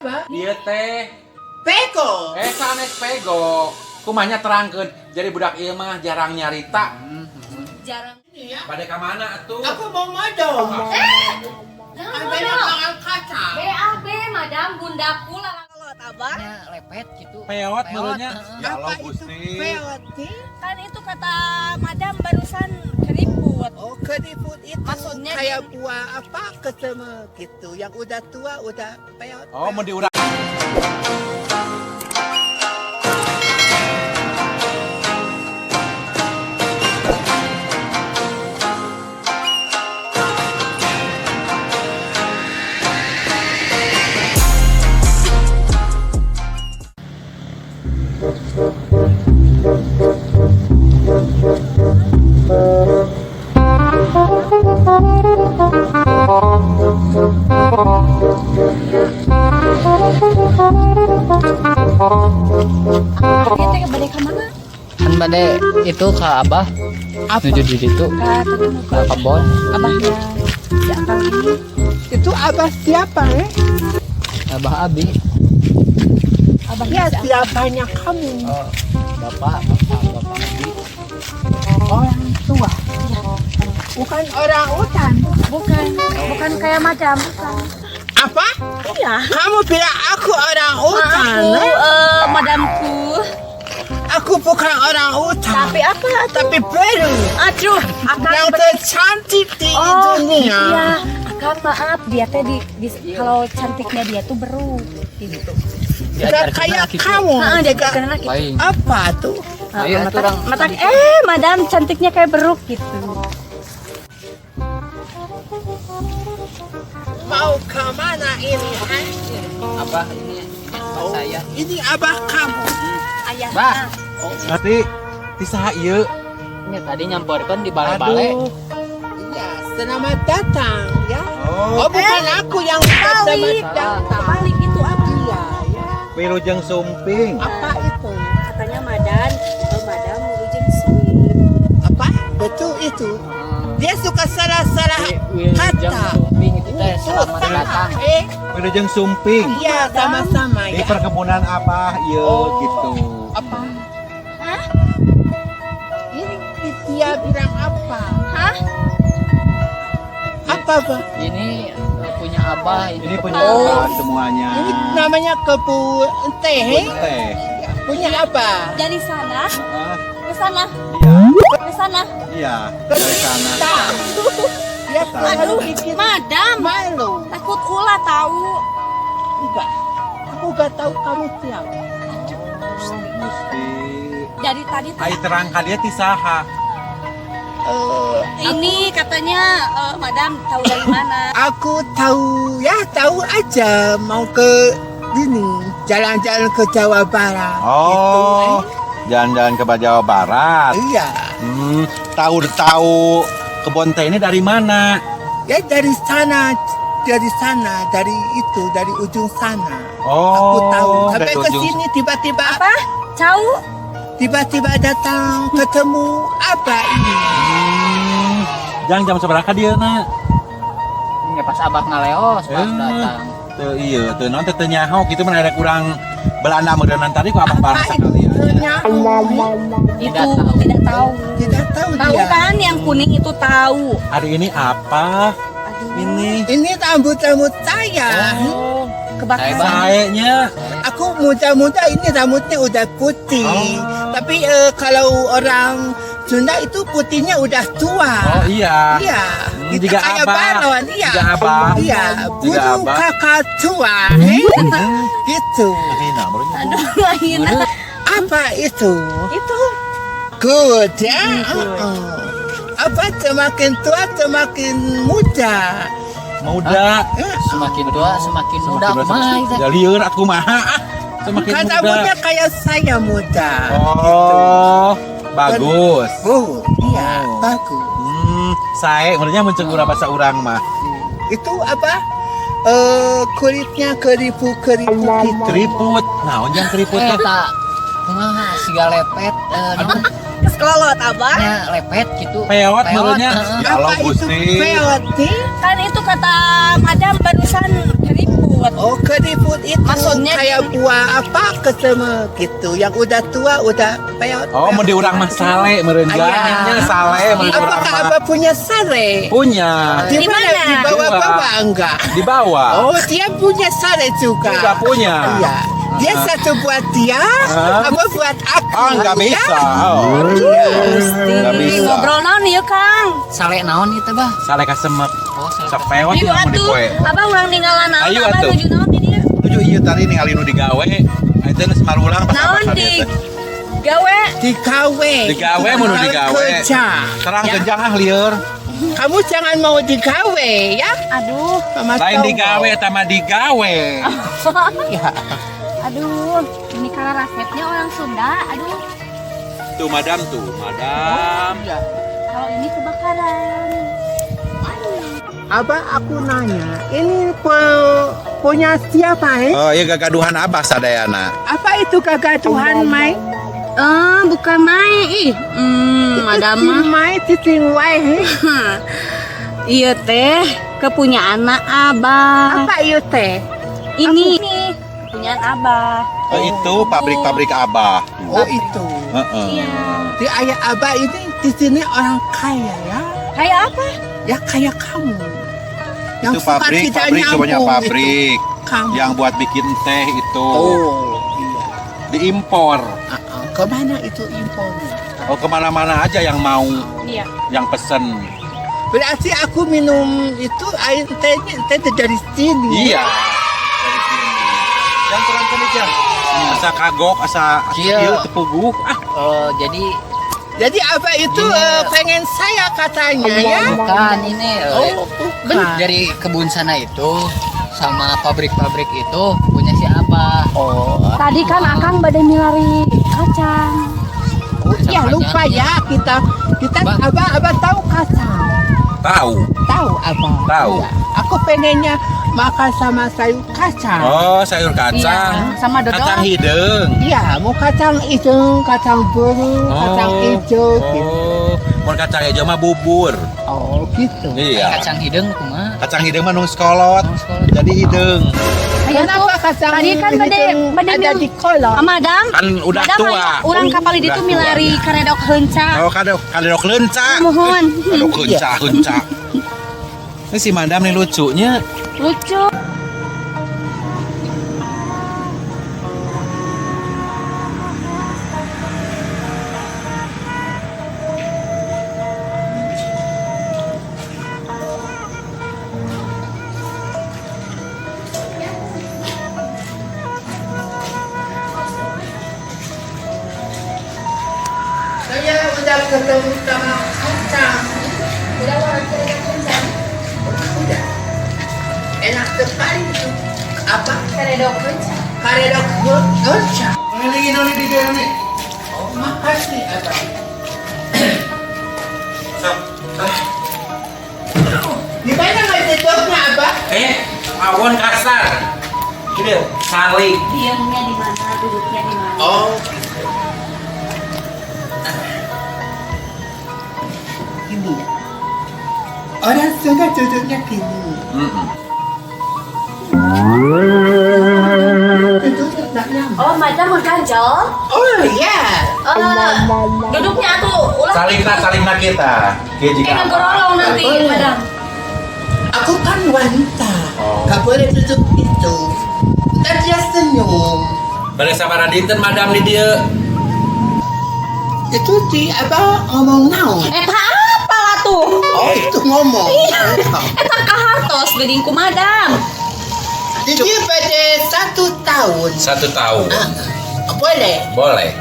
Dia teh Pego. sanes pego. Kumanya terangkeun. Jadi budak ieu mah jarang nyarita. Jarang. Pada ka mana atuh? Aku mau modal. Banyak orang kaca. BAB madam bundaku lah kalau tabah. Lepet gitu. Peot menurutnya. Ya Apa Allah itu Gusti. peot nih? Kan itu kata madam barusan keriput. Oh, keriput itu Maksudnya kayak buah apa ketemu gitu. Yang udah tua udah peot. Oh, mau diurang. Kita ke balik mana? Kan bade itu ke Abah. Apa? Nuju di situ. Ke kebon. Abahnya si akang ini. Itu abah siapa Abah Abi. Abahnya Ya si akang. siapanya kamu. Oh, Bapak Abi. Orang tua. Bukan orang hutan. Bukan kayak madam. Apa? Iya. Kamu bilang aku orang hutan. Aku madamku. Aku bukan orang hutan. Tapi apa? Tapi baru. Aduh, akang Yang tercantik di Oh dunia. iya, akang maaf dia teh kalau cantiknya dia tuh beru gitu. Tidak kayak kamu. Dia kenal gitu. Paling. Apa tuh? Ayo atuh orang. Mata madam cantiknya kayak beruk gitu. Mau kemana ini? Abah ini Oh, saya. ini abah kamu. Ayah. Bah. Berarti ti saha ieu? Ini tadi nyamperkan di balai-balai. Iya, selamat datang ya. Oh, Oh, bukan aku yang selamat datang. Balik itu apa? Iya, ya. Wilujeng Sumping. Apa itu? Katanya madam urujeng sweet. Apa? Betul itu. Dia suka salah-salah kata. Sumping itu teh selamat datang. Wilujeng Sumping. Iya, sama-sama Di ya. perkebunan Abah ieu Oh. gitu. Apa? Ini dia bilang apa? Hah? Apa, Pak? Ini punya Abah Ini punya Oh. Abah semuanya. Ini namanya kebun teh. Teh. Punya apa? Dari sana, Ah, ke sana, Iya. ke sana. Iya, dari sana. Dia Tahu. selalu bikin Madam, malu. takut ulah tahu. Enggak. Aku gak tahu kamu siapa. Gusti. Dari tadi tuh Ai terang ka dia ti saha? ini katanya madam tahu dari mana? Aku tahu ya, tahu aja mau ke sini jalan-jalan ke Jawa Barat. Oh, jalan-jalan ke Jawa Barat. Iya. Tahu kebun teh ini dari mana? Ya dari sana, dari itu, dari ujung sana. Oh, Aku tahu. Sampai dari ke ujung- sini tiba-tiba Apa? Tahu? tiba-tiba datang ketemu apa ini? Jangan jam seberapa dia nak? Ya pas Abah ngaleos pas datang. Tuh iya, tuh non teh nyaho gitu mana ada kurang Belanda modernan tadi kok abang bareng sekali ya. Itu tidak tahu. Tidak tahu Tahu dia. kan yang kuning itu tahu. Hari ini apa? Ini Ini rambut-rambut saya. oh, Kebakaran. sayanya. Aku muda-muda ini rambutnya udah putih. Oh. Tapi kalau orang Sunda itu putihnya udah tua. Oh iya. Iya. Kita Juga kayak abah. balon. Iya. Juga abah. Iya. Juga Bulu abah. kakak tua. Gitu. Ini nah barunya. Aduh, Aina. Apa itu? Itu Good ya. Apa semakin tua semakin muda. Muda. Semakin tua semakin muda Semakin mah itu. Ya lieur atuh kumaha. Semakin Kan muda. rambutnya kayak saya muda. Oh, bagus. Oh, iya, Oh. bagus. Saya menurutnya mencegura bahasa orang mah. Itu apa? Kulitnya keripu-keripu gitu. Keriput. Nah, onjang keriput teh. Tak. Kumaha siga lepet. Sekolot abah. Ya, lepet gitu. Peot menurutnya. heeh. Ya Allah Apa itu Gusti. peot nih? Kan itu kata madam barusan keriput. keriput. Oh, keriput itu Maksudnya kayak buah apa kesema gitu. Yang udah tua udah peot. Oh, mau diurang mah sale merenggangnya sale mau diurang Apakah mah. Abah punya sare? Punya. Di Di mana? mana? Di bawah-bawah enggak? Di bawah. Oh, dia punya sare juga. Juga punya. Iya. Dia satu buat dia, apa buat aku? Ah, nggak ya? bisa. Oh. Iya. Nggak bisa. Ngobrol naon ieu Kang? Sale naon itu bah? Sale kasemek. Oh sale. Sapewat Ieu yang mau atuh, dipoe. abang urang ninggalan naon, Ayo, abang atuh. nuju naon di dieu? Tujuh ieu tadi ningali nu digawe. Itu geus marulang pas Naon abah di tadi teh. gawe? Digawe. Digawe mun nu digawe. Kerja. Terang genjang ah lieur. Kamu jangan mau digawe ya. Aduh. Mama Lain tahu. digawe sama digawe. Ya. Aduh, ini karena resepnya orang Sunda. Aduh, Tuh madam tuh, madam. kalau ini kebakaran. Abah aku nanya, ini punya siapa Oh, iya gagaduhan abah sadayana. Apa itu kagaduhan Mai? Bukan Mai. Madam mah. Mai cicing wae. Iya teh, kepunyaan Abah. Apa itu teh? Ini kepunyaan Abah. Oh, itu pabrik-pabrik abah. Oh itu. Heeh. Iya. Di ayah Abah ini di sini orang kaya ya. Kayak apa? Ya kayak kamu. Itu suka pabrik, tidak pabrik semuanya nyambung pabrik. itu. Kamu. Yang buat bikin teh itu Oh iya. diimpor. Kemana itu impornya? Oh, kemana-mana aja yang mau, Iya. yang pesen. Berarti aku minum itu air tehnya teh dari sini. Iya. Dari sini. Yang terang aja. Asa kagok, asa Iya. ieu tepuguh. Ah, Oh jadi Jadi apa itu Iya. pengen saya katanya ya? bukan ini Oh, bukan. dari kebun sana itu sama pabrik-pabrik itu punya si Abah. Oh, Tadi kan Akang badai milari kacang. ya lupa ya kita Bang. abah tahu kacang. tahu. Tahu abah. Tahu. Iya. Aku pengennya makan sama sayur kacang. Oh, sayur kacang. Iya, sama dodol. Kacang hidung. Iya, mau kacang hijau, kacang biru, kacang hijau. Gitu. Oh, mau kacang hijau mah bubur. Oh, gitu. Iya. Kacang hidung kumaha? Kacang hidung mah nu sekolot. Nu sekolot. Jadi hidung. Kenapa kacang Tadi kan hijau badai ada di kolong? Madam. Kan udah Madam, tua. Urang kapal di Udah itu tua. milari karedok heunca. Oh, kadok leunca. Mohon. Kadok heunca. Ini si madam nih lucunya. Lucu. Saya udah ketemu sama kacang. Udah wawancara kacang. Udah. Enak sekali itu. Apa? Karedok heunca. Karedok heunca. Ngelingin oli di dia nih. Oh, makasih abang. Di mana nggak cocoknya abang? Awon kasar. Gini, salik. Diemnya di mana, duduknya di mana? Oh. Ini ya. Orang Sunda duduknya gini. Duduknya tak nyaman. Oh, Madam mengganjal. Oh iya. Duduknya tuh ulah. Salingna kita. Kayak jika Kayak gorolong nanti, Boleh. Madam. Aku kan wanita. Oh. Gak boleh duduk itu. Dan dia senyum. Balik sama Radinten madam di dia. Itu di apa ngomong naon? Eta apa lah tuh? Oh itu ngomong. Eta kahartos geding ku Madam. Jadi pada 1 tahun. 1 tahun. Boleh. Boleh.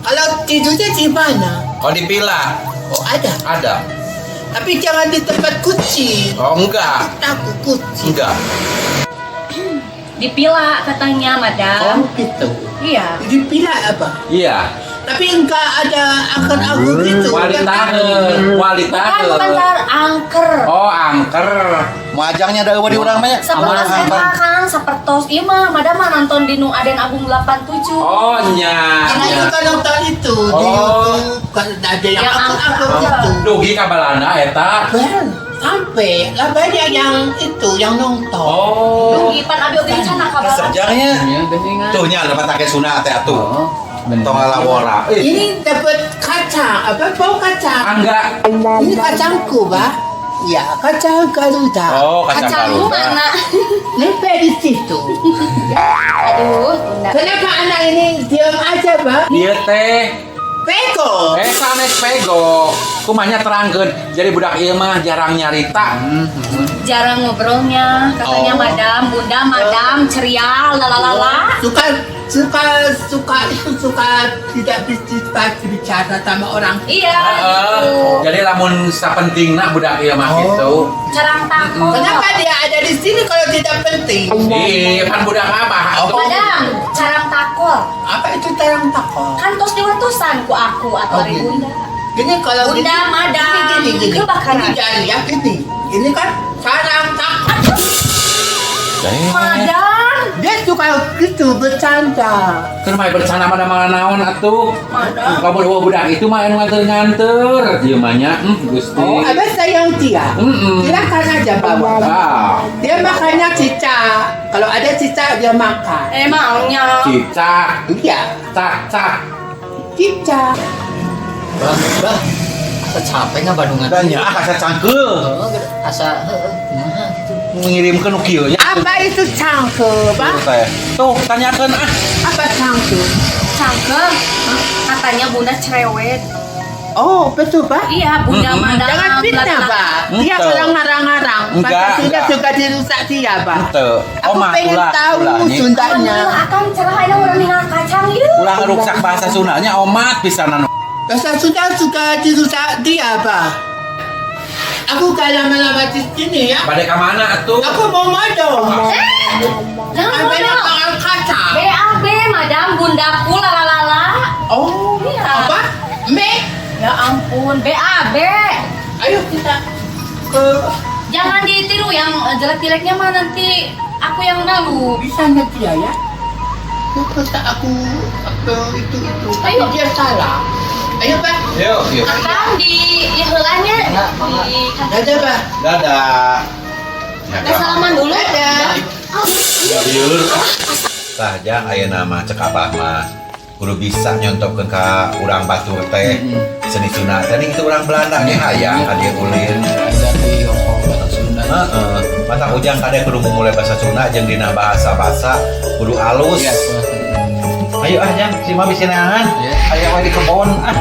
Kalau tidurnya di mana? Oh dipila. Oh ada. Ada. Tapi jangan di tempat kucing. Oh enggak. Takut kucing. Enggak. Dipila katanya, Madam. Oh gitu. Iya. Dipilih apa? Iya. Tapi enggak ada akar-akar gitu. Kualitas. Bukan angker. Oh angker. Majangnya ada di urang banyak. Sebelas eta kan sapertos ieu mah Madam mah nonton di nu Aden Agung 87. Oh nya. Aku suka nonton itu di Oh. YouTube. Kan ada yang Yang akar-akar angker. gitu. Dugi ka balana eta. Well, sampai lah banyak yang itu yang nonton. Oh. Ipan abi oge di sana kabar. Sejangnya. Ya, geningan. Tuh nya dapat pakai sunat teh atuh. Oh, bener. Tong lawora. Ini dapat kacang, apa bau kacang? Angga. Ini kacangku, Pak. Ya, kacang Garuda. Oh, kacang Kacangmu Garuda. mana? Nempel di situ. Aduh, bunda. Kenapa anak ini diam aja, Pak? Ieu teh Peko. sanes pego. Kumanya terangkeun. Jadi budak ieu mah jarang nyarita. Jarang ngobrolnya, katanya Oh. madam, bunda, madam, ceria, lalalala. Suka tidak bisa bicara sama orang. Iya, Heeh. itu. Jadi lamun sapentingna budak ieu mah gitu. Carang takut. Kenapa dia ada di sini kalau tidak penting? Ih, pan budak apa? Atuh. Madam, carang takut. Apa itu terang takut? Kan tos diwantusan ku aku atau Oh, hari gitu. bunda. Gini kalau Bunda, madam, gini. kebakaran. Ini jari ya gini. Ini kan sarang takut. Madam, Dia suka gitu bercanda. Keur mah bercanda mana naon atuh. madam. Kamu bawa budak itu mah anu nganter-nganter. Dieu mah nya, Gusti. Oh, abah sayang dia. Silakan aja bawa. Ah, Dia makannya cicak. Kalau ada cicak dia makan. Emangnya. cicak, Iya, cak. cicak. Bah, asa capek nggak Bandungan? Dan nya asa cangkeul. Asa kumaha gitu. Mengirimkeun nu kieu nya. Apa itu cangke, Pak? Tuh, tanyakeun ah. Apa cangke? Cangkem. Katanya bunda cerewet. Oh, betul, Pak? Iya, bunda, madam. Jangan fitnah, Pak. Dia Ente. orang ngarang-ngarang. Enggak, Pancasila enggak. juga dirusak dia, Pak. Teu. Aku pengen tahu Sundanya. Akan cerah ini orang dengan kacang yuk. Ulah ngeruksak bahasa Sundanya omat pisanan. Bahasa Sunda juga dirusak dia, Pak. Aku gak lama-lama di sini ya. Pada ka mana atuh? Aku mau modal. Jangan Ada ngomong. pangan kacang. BAB, madam, bundaku, lalalala. Oh, Iya. apa? Me? Ya ampun, BAB. Ayo kita ke Jangan ditiru yang jelek-jeleknya mah nanti aku yang malu. bisa dia ya. Kata aku itu. Tapi Ayo. dia salah. Ayo, Pak. Yuk. Akang di heulanya di Dadah, Pak. Dadah. Udah salaman dulu. Dadah. Liur. Tah jang aya nama cek abah mah. Kudu bisa nyontopkeun ka urang batur teh. Seni sunat teh itu urang Belanda ge hayang ka dieu ulin. Ada di Hongkong bahasa Sunda. Heeh. Mata ujang kade kudu mulai bahasa Sunda jeung dina bahasa-bahasa kudu alus. Iya. Ayo ah jang, si mah bisi nahan. Iya. Aya wae di kebon ah.